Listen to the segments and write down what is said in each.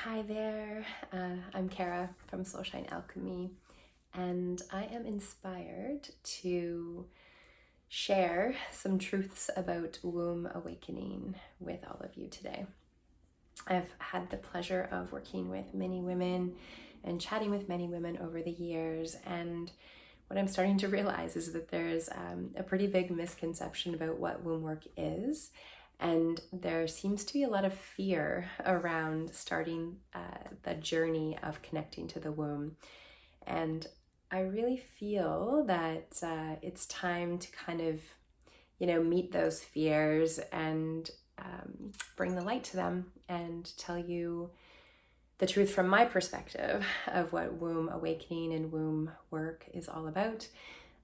Hi there, I'm Kara from Soulshine Alchemy, and I am inspired to share some truths about womb awakening with all of you today. I've had the pleasure of working with many women and chatting with many women over the years, and what I'm starting to realize is that there's a pretty big misconception about what womb work is. And there seems to be a lot of fear around starting the journey of connecting to the womb. And I really feel that it's time to kind of, meet those fears and bring the light to them and tell you the truth from my perspective of what womb awakening and womb work is all about.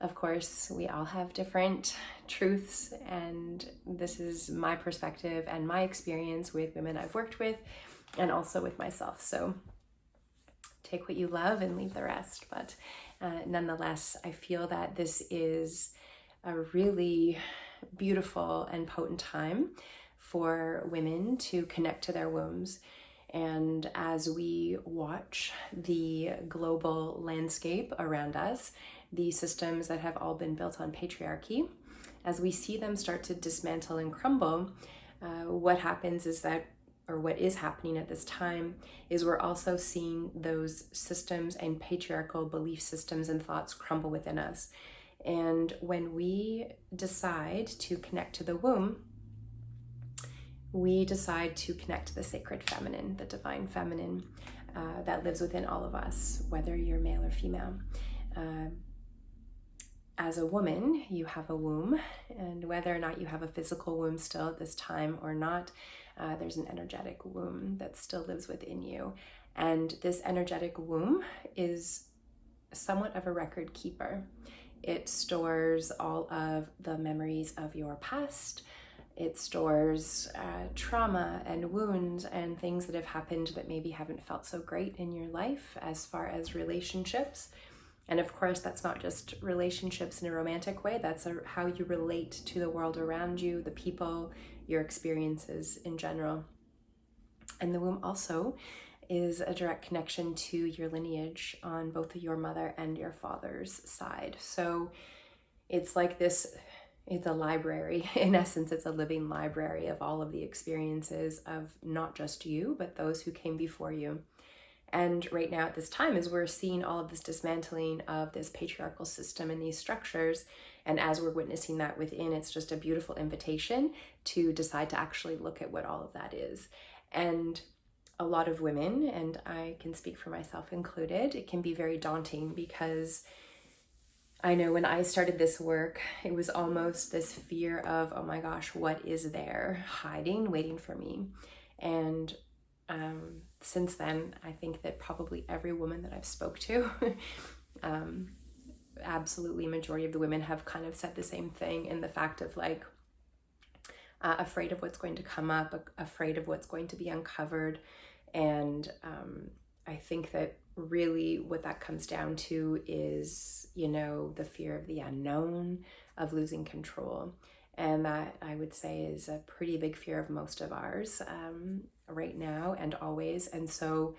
Of course, we all have different truths, and this is my perspective and my experience with women I've worked with and also with myself. So take what you love and leave the rest. But nonetheless, I feel that this is a really beautiful and potent time for women to connect to their wombs. And as we watch the global landscape around us, the systems that have all been built on patriarchy, as we see them start to dismantle and crumble, what happens is that, or what is happening at this time, is we're also seeing those systems and patriarchal belief systems and thoughts crumble within us. And when we decide to connect to the womb, we decide to connect to the sacred feminine, the divine feminine that lives within all of us, whether you're male or female. As a woman, you have a womb, and whether or not you have a physical womb still at this time or not, there's an energetic womb that still lives within you. And this energetic womb is somewhat of a record keeper. It stores all of the memories of your past. It stores trauma and wounds and things that have happened that maybe haven't felt so great in your life as far as relationships. And of course, that's not just relationships in a romantic way, that's how you relate to the world around you, the people, your experiences in general. And the womb also is a direct connection to your lineage on both your mother and your father's side. So it's like this, it's a library. In essence, it's a living library of all of the experiences of not just you, but those who came before you. And right now at this time, as we're seeing all of this dismantling of this patriarchal system and these structures, and as we're witnessing that within, it's just a beautiful invitation to decide to actually look at what all of that is. And a lot of women, and I can speak for myself included, it can be very daunting because I know when I started this work, it was almost this fear of, oh my gosh, what is there hiding, waiting for me? And since then, I think that probably every woman that I've spoke to, absolutely majority of the women have kind of said the same thing, in the fact of like, afraid of what's going to come up, afraid of what's going to be uncovered. And I think that really what that comes down to is, the fear of the unknown, of losing control. And that, I would say, is a pretty big fear of most of ours right now and always. And so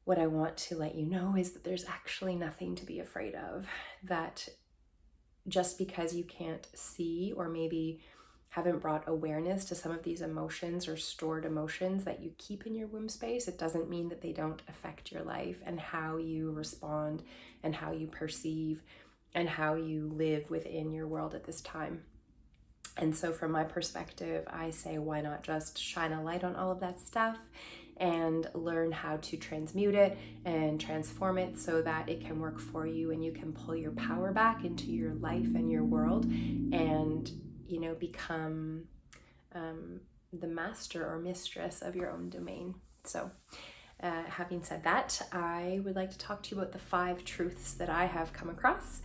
what I want to let you know is that there's actually nothing to be afraid of. That just because you can't see, or maybe haven't brought awareness to some of these emotions or stored emotions that you keep in your womb space, it doesn't mean that they don't affect your life and how you respond and how you perceive and how you live within your world at this time. And so from my perspective, I say, why not just shine a light on all of that stuff and learn how to transmute it and transform it so that it can work for you and you can pull your power back into your life and your world and, become the master or mistress of your own domain. So having said that, I would like to talk to you about the 5 truths that I have come across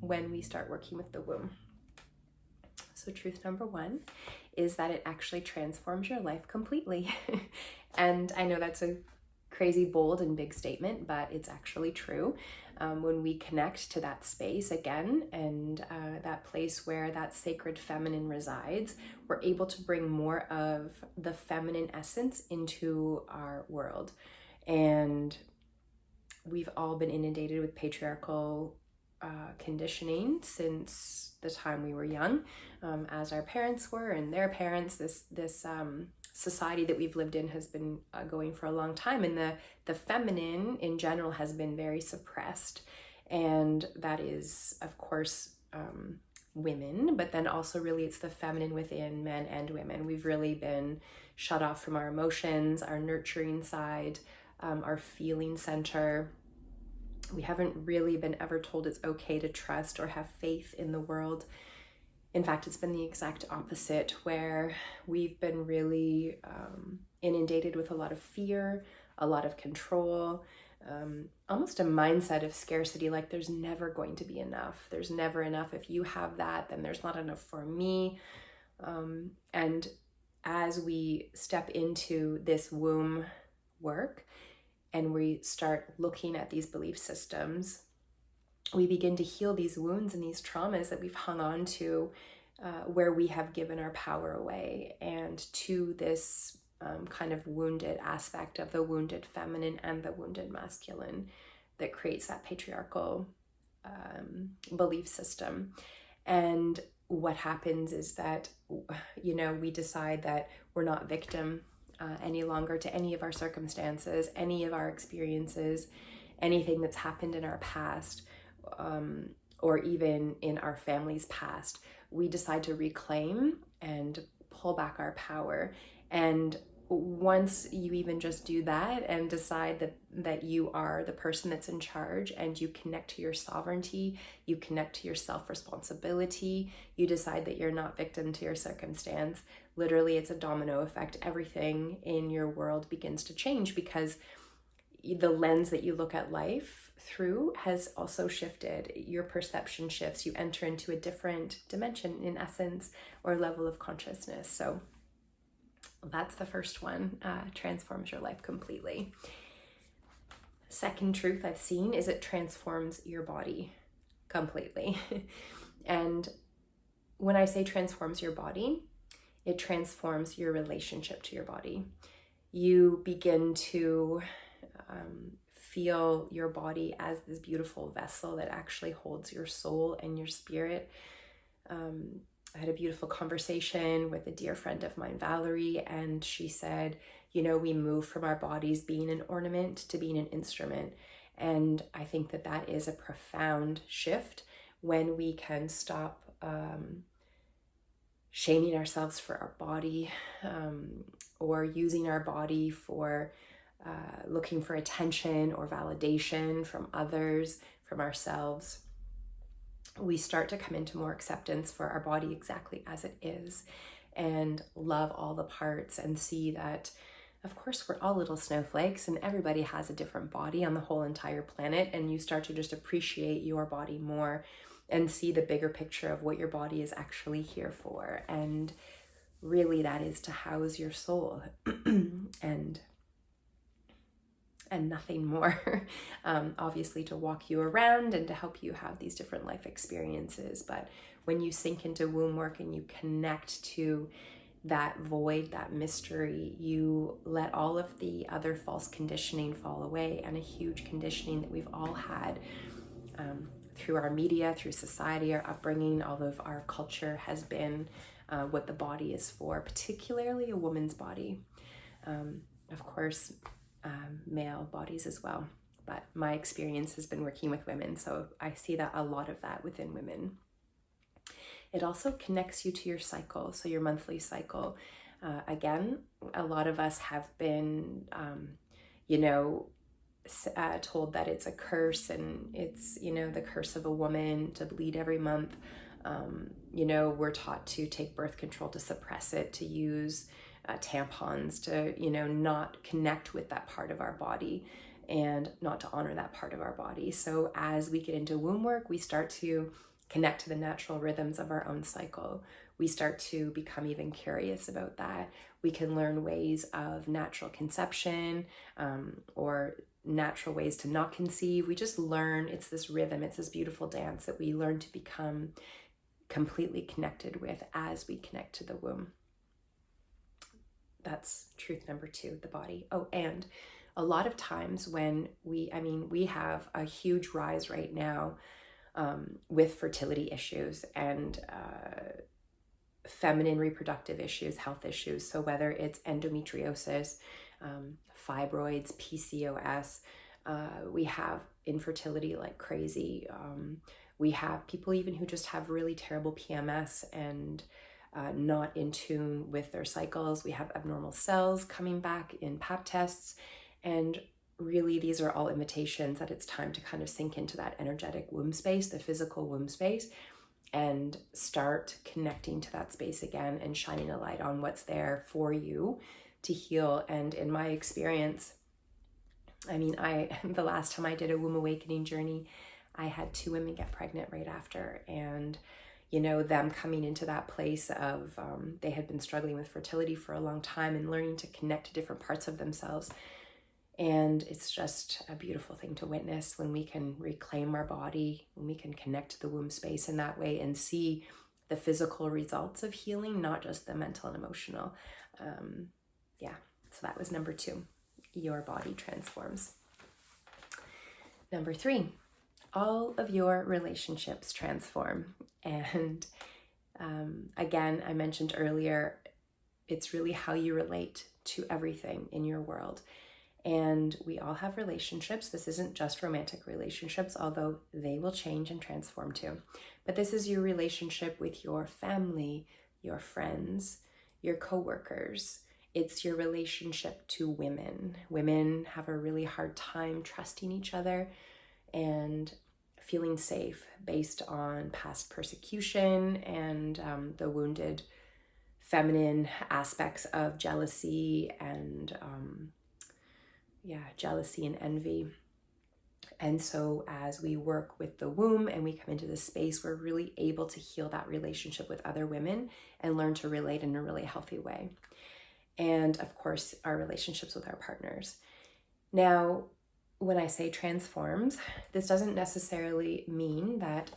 when we start working with the womb. So truth number 1 is that it actually transforms your life completely. And I know that's a crazy, bold, and big statement, but it's actually true. When we connect to that space again, and that place where that sacred feminine resides, we're able to bring more of the feminine essence into our world. And we've all been inundated with patriarchal conditioning since the time we were young, as our parents were and their parents. This society that we've lived in has been going for a long time, and the feminine in general has been very suppressed, and that is, of course, women, but then also really it's the feminine within men and women. We've really been shut off from our emotions, our nurturing side, our feeling center. We haven't really been ever told it's okay to trust or have faith in the world. In fact, it's been the exact opposite, where we've been really inundated with a lot of fear, a lot of control, almost a mindset of scarcity, like there's never going to be enough. There's never enough. If you have that, then there's not enough for me. And as we step into this womb work and we start looking at these belief systems, we begin to heal these wounds and these traumas that we've hung on to, where we have given our power away, and to this kind of wounded aspect of the wounded feminine and the wounded masculine that creates that patriarchal belief system. And what happens is that, we decide that we're not victim any longer to any of our circumstances, any of our experiences, anything that's happened in our past, or even in our family's past. We decide to reclaim and pull back our power. And once you even just do that and decide that you are the person that's in charge, and you connect to your sovereignty, you connect to your self-responsibility, you decide that you're not victim to your circumstance, literally it's a domino effect. Everything in your world begins to change, because the lens that you look at life through has also shifted. Your perception shifts. You enter into a different dimension, in essence, or level of consciousness. So that's the first one. Transforms your life completely. Second truth I've seen is it transforms your body completely. And when I say transforms your body, it transforms your relationship to your body. You begin to feel your body as this beautiful vessel that actually holds your soul and your spirit. I had a beautiful conversation with a dear friend of mine, Valerie, and she said, we move from our bodies being an ornament to being an instrument. And I think that is a profound shift when we can stop shaming ourselves for our body, or using our body for looking for attention or validation from others, from ourselves. We start to come into more acceptance for our body exactly as it is, and love all the parts, and see that, of course, we're all little snowflakes and everybody has a different body on the whole entire planet. And you start to just appreciate your body more and see the bigger picture of what your body is actually here for. And really that is to house your soul and nothing more. Obviously to walk you around and to help you have these different life experiences. But when you sink into womb work and you connect to that void, that mystery, you let all of the other false conditioning fall away. And a huge conditioning that we've all had through our media, through society, our upbringing, all of our culture has been what the body is for, particularly a woman's body. Of course, male bodies as well. But my experience has been working with women, so I see that a lot of that within women. It also connects you to your cycle, so your monthly cycle. Again, a lot of us have been, told that it's a curse, and it's, the curse of a woman to bleed every month. We're taught to take birth control to suppress it, to use tampons, to, not connect with that part of our body and not to honor that part of our body. So as we get into womb work, we start to connect to the natural rhythms of our own cycle. we start to become even curious about that. We can learn ways of natural conception, or natural ways to not conceive. We just learn, it's this rhythm, it's this beautiful dance that we learn to become completely connected with as we connect to the womb. That's truth number 2, the body. Oh, and a lot of times when we have a huge rise right now with fertility issues and feminine reproductive issues, health issues. So whether it's endometriosis, fibroids, PCOS, we have infertility like crazy. We have people even who just have really terrible PMS and not in tune with their cycles. We have abnormal cells coming back in pap tests. And really, these are all invitations that it's time to kind of sink into that energetic womb space, the physical womb space, and start connecting to that space again and shining a light on what's there for you to heal. And in my experience, the last time I did a womb awakening journey, I had 2 women get pregnant right after. And, them coming into that place of, they had been struggling with fertility for a long time and learning to connect to different parts of themselves. And it's just a beautiful thing to witness when we can reclaim our body, when we can connect to the womb space in that way and see the physical results of healing, not just the mental and emotional. So that was number 2, your body transforms. Number 3, all of your relationships transform. And again, I mentioned earlier, it's really how you relate to everything in your world. And we all have relationships. This isn't just romantic relationships, although they will change and transform too. But this is your relationship with your family, your friends, your coworkers. It's your relationship to women. Women have a really hard time trusting each other and feeling safe based on past persecution and the wounded feminine aspects of jealousy and jealousy and envy. And so as we work with the womb and we come into this space, we're really able to heal that relationship with other women and learn to relate in a really healthy way. And of course, our relationships with our partners. Now, when I say transforms, this doesn't necessarily mean that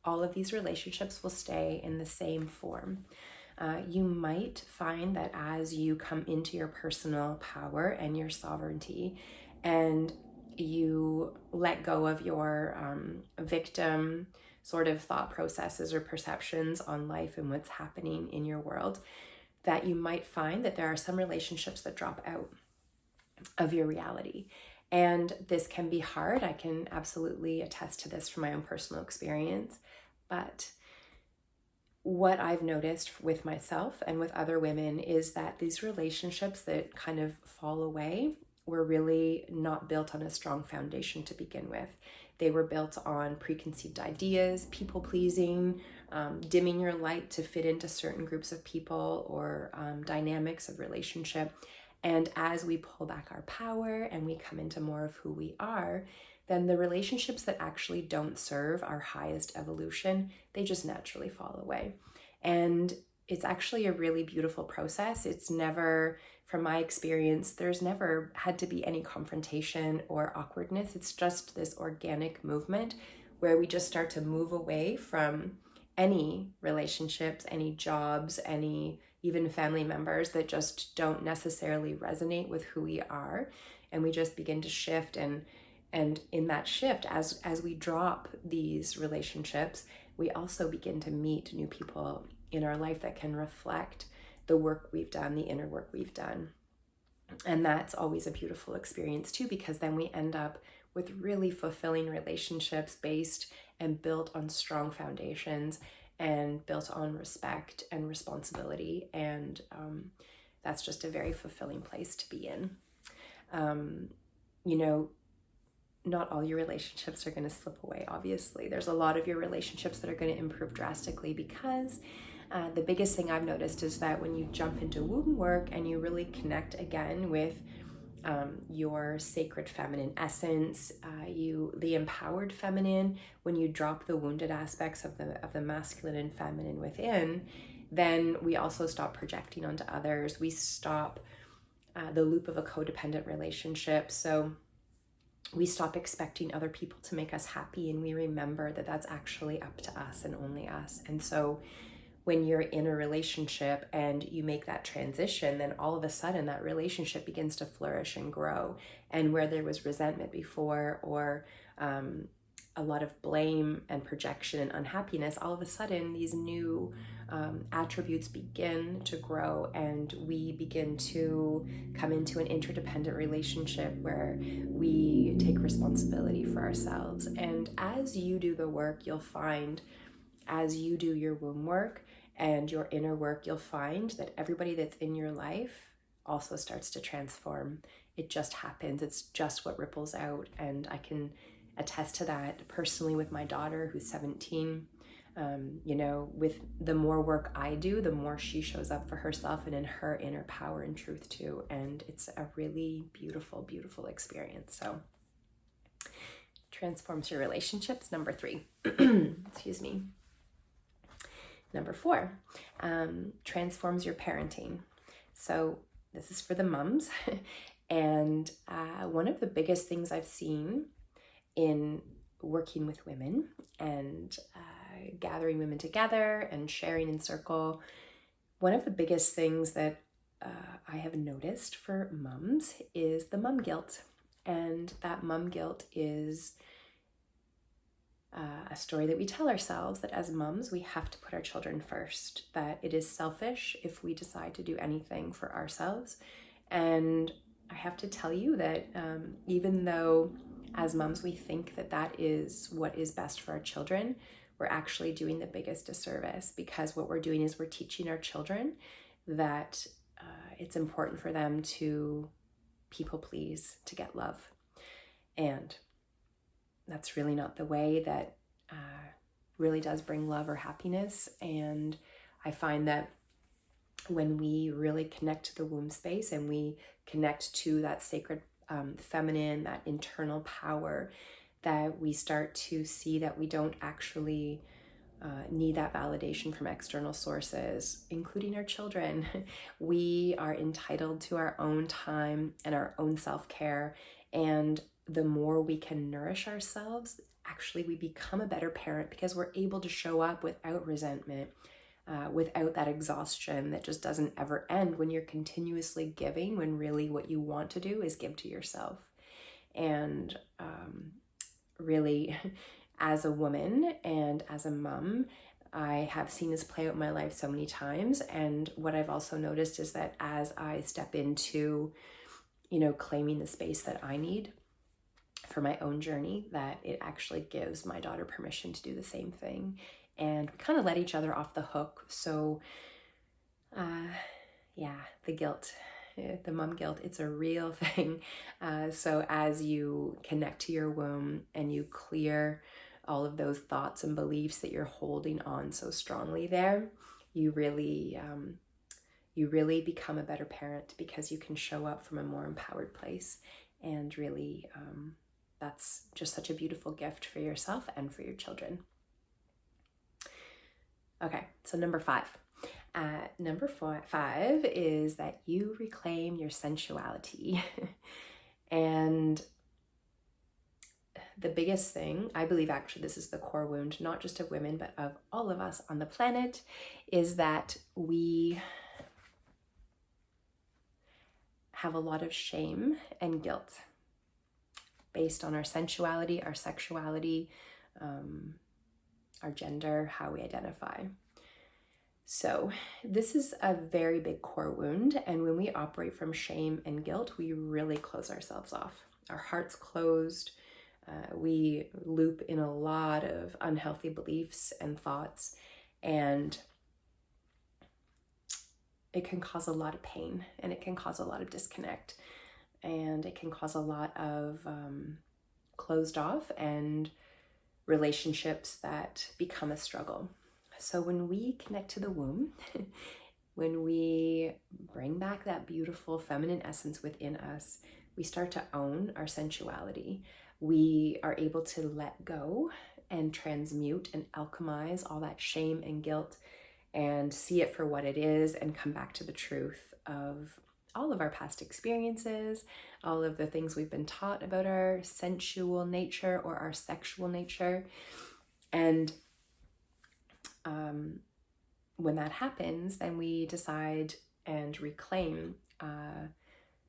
all of these relationships will stay in the same form. You might find that as you come into your personal power and your sovereignty and you let go of your victim sort of thought processes or perceptions on life and what's happening in your world, that you might find that there are some relationships that drop out of your reality. And this can be hard. I can absolutely attest to this from my own personal experience. But what I've noticed with myself and with other women is that these relationships that kind of fall away were really not built on a strong foundation to begin with. They were built on preconceived ideas, people pleasing, dimming your light to fit into certain groups of people or dynamics of relationship. And as we pull back our power and we come into more of who we are, then the relationships that actually don't serve our highest evolution, they just naturally fall away. And it's actually a really beautiful process. It's never, from my experience, there's never had to be any confrontation or awkwardness. It's just this organic movement where we just start to move away from any relationships, any jobs, any even family members that just don't necessarily resonate with who we are. And we just begin to shift. And in that shift, as we drop these relationships, we also begin to meet new people in our life that can reflect the work we've done, the inner work we've done. And that's always a beautiful experience too, because then we end up with really fulfilling relationships based and built on strong foundations and built on respect and responsibility. And that's just a very fulfilling place to be in. Not all your relationships are going to slip away, obviously. There's a lot of your relationships that are going to improve drastically because the biggest thing I've noticed is that when you jump into womb work and you really connect again with your sacred feminine essence, the empowered feminine, when you drop the wounded aspects of the masculine and feminine within, then we also stop projecting onto others. We stop the loop of a codependent relationship. So we stop expecting other people to make us happy, and we remember that that's actually up to us and only us. And so when you're in a relationship and you make that transition, then all of a sudden that relationship begins to flourish and grow. And where there was resentment before, or a lot of blame and projection and unhappiness, all of a sudden these new attributes begin to grow, and we begin to come into an interdependent relationship where we take responsibility for ourselves. And as you do the work, you'll find, as you do your womb work and your inner work, you'll find that everybody that's in your life also starts to transform. It just happens. It's just what ripples out. And I can attest to that personally with my daughter, who's 17. With the more work I do, the more she shows up for herself and in her inner power and truth too. And it's a really beautiful, beautiful experience. So transforms your relationships. Number 3, excuse me. Number 4, transforms your parenting. So this is for the mums. And one of the biggest things I've seen in working with women and gathering women together and sharing in circle, one of the biggest things that I have noticed for mums is the mum guilt. And that mum guilt is a story that we tell ourselves, that as mums, we have to put our children first, that it is selfish if we decide to do anything for ourselves. And I have to tell you that even though as mums we think that that is what is best for our children, we're actually doing the biggest disservice, because what we're doing is we're teaching our children that it's important for them to people please, to get love. And that's really not the way that really does bring love or happiness. And I find that when we really connect to the womb space and we connect to that sacred feminine, that internal power, that we start to see that we don't actually need that validation from external sources, including our children. We are entitled to our own time and our own self-care. And the more we can nourish ourselves, actually we become a better parent, because we're able to show up without resentment, without that exhaustion that just doesn't ever end when you're continuously giving, when really what you want to do is give to yourself. And really, as a woman and as a mom, I have seen this play out in my life so many times. And what I've also noticed is that as I step into, claiming the space that I need for my own journey, that it actually gives my daughter permission to do the same thing. And we kind of let each other off the hook. So the guilt, the mom guilt, it's a real thing. So as you connect to your womb and you clear all of those thoughts and beliefs that you're holding on so strongly there, you really become a better parent, because you can show up from a more empowered place. And really, that's just such a beautiful gift for yourself and for your children. Okay, so number 5. Number 5 is that you reclaim your sensuality. And the biggest thing, I believe actually this is the core wound, not just of women, but of all of us on the planet, is that we have a lot of shame and guilt based on our sensuality, our sexuality, our gender, how we identify. So this is a very big core wound. And when we operate from shame and guilt, we really close ourselves off. Our heart's closed. We loop in a lot of unhealthy beliefs and thoughts, and it can cause a lot of pain, and it can cause a lot of disconnect, and it can cause a lot of closed off and relationships that become a struggle. So when we connect to the womb, when we bring back that beautiful feminine essence within us, we start to own our sensuality. We are able to let go and transmute and alchemize all that shame and guilt and see it for what it is and come back to the truth of all of our past experiences, all of the things we've been taught about our sensual nature or our sexual nature. And when that happens, then we decide and reclaim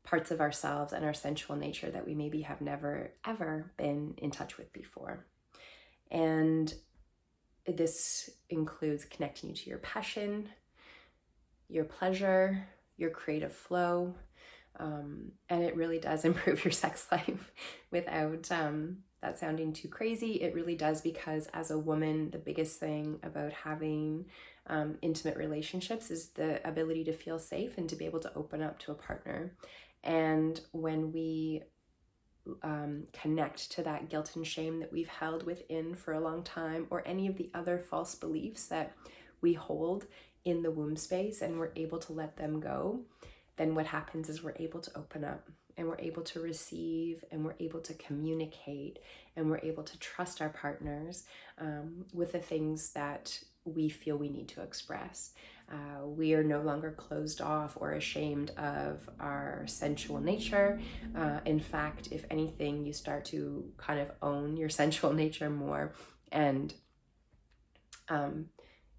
parts of ourselves and our sensual nature that we maybe have never, ever been in touch with before. And this includes connecting you to your passion, your pleasure, your creative flow, and it really does improve your sex life without that sounding too crazy. It really does, because as a woman, the biggest thing about having intimate relationships is the ability to feel safe and to be able to open up to a partner. And when we connect to that guilt and shame that we've held within for a long time, or any of the other false beliefs that we hold in the womb space, and we're able to let them go, then what happens is we're able to open up, and we're able to receive, and we're able to communicate, and we're able to trust our partners with the things that we feel we need to express. We are no longer closed off or ashamed of our sensual nature. In fact, if anything, you start to kind of own your sensual nature more, and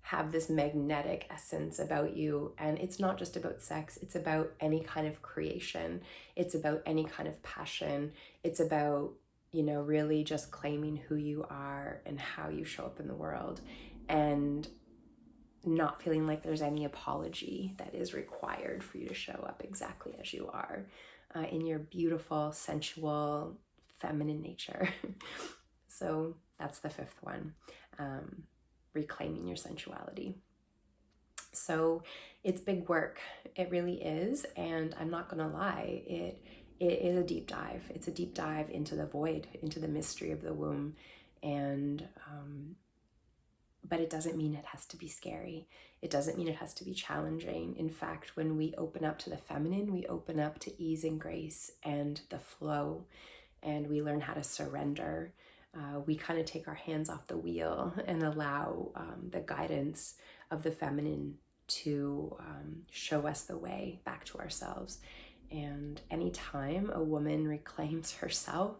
have this magnetic essence about you. And it's not just about sex, it's about any kind of creation. It's about any kind of passion. It's about, really just claiming who you are and how you show up in the world, and not feeling like there's any apology that is required for you to show up exactly as you are in your beautiful, sensual, feminine nature. So that's the fifth one. Reclaiming your sensuality. So it's big work. It really is. And I'm not going to lie, it is a deep dive. It's a deep dive into the void, into the mystery of the womb. And, but it doesn't mean it has to be scary. It doesn't mean it has to be challenging. In fact, when we open up to the feminine, we open up to ease and grace and the flow, and we learn how to surrender. We kind of take our hands off the wheel and allow the guidance of the feminine to show us the way back to ourselves. And anytime a woman reclaims herself,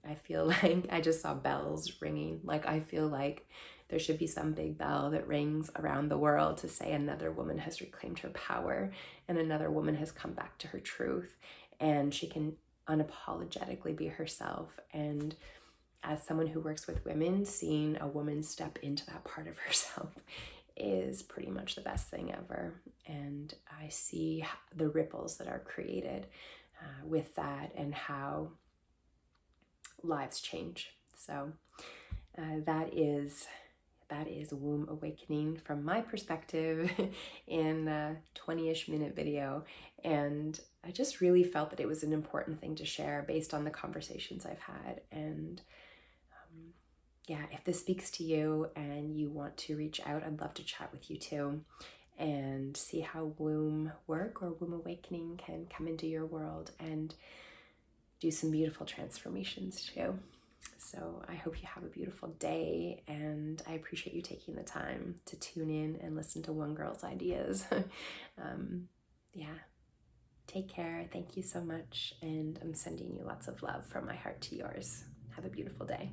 I feel like I just saw bells ringing. Like, I feel like there should be some big bell that rings around the world to say another woman has reclaimed her power, and another woman has come back to her truth, and she can unapologetically be herself. And as someone who works with women, seeing a woman step into that part of herself is pretty much the best thing ever. And I see the ripples that are created with that, and how lives change. So that is womb awakening from my perspective in a 20-ish minute video. And I just really felt that it was an important thing to share based on the conversations I've had. And yeah, if this speaks to you and you want to reach out, I'd love to chat with you too, and see how womb work or womb awakening can come into your world and do some beautiful transformations too. So I hope you have a beautiful day, and I appreciate you taking the time to tune in and listen to one girl's ideas. Yeah, take care. Thank you so much. And I'm sending you lots of love from my heart to yours. Have a beautiful day.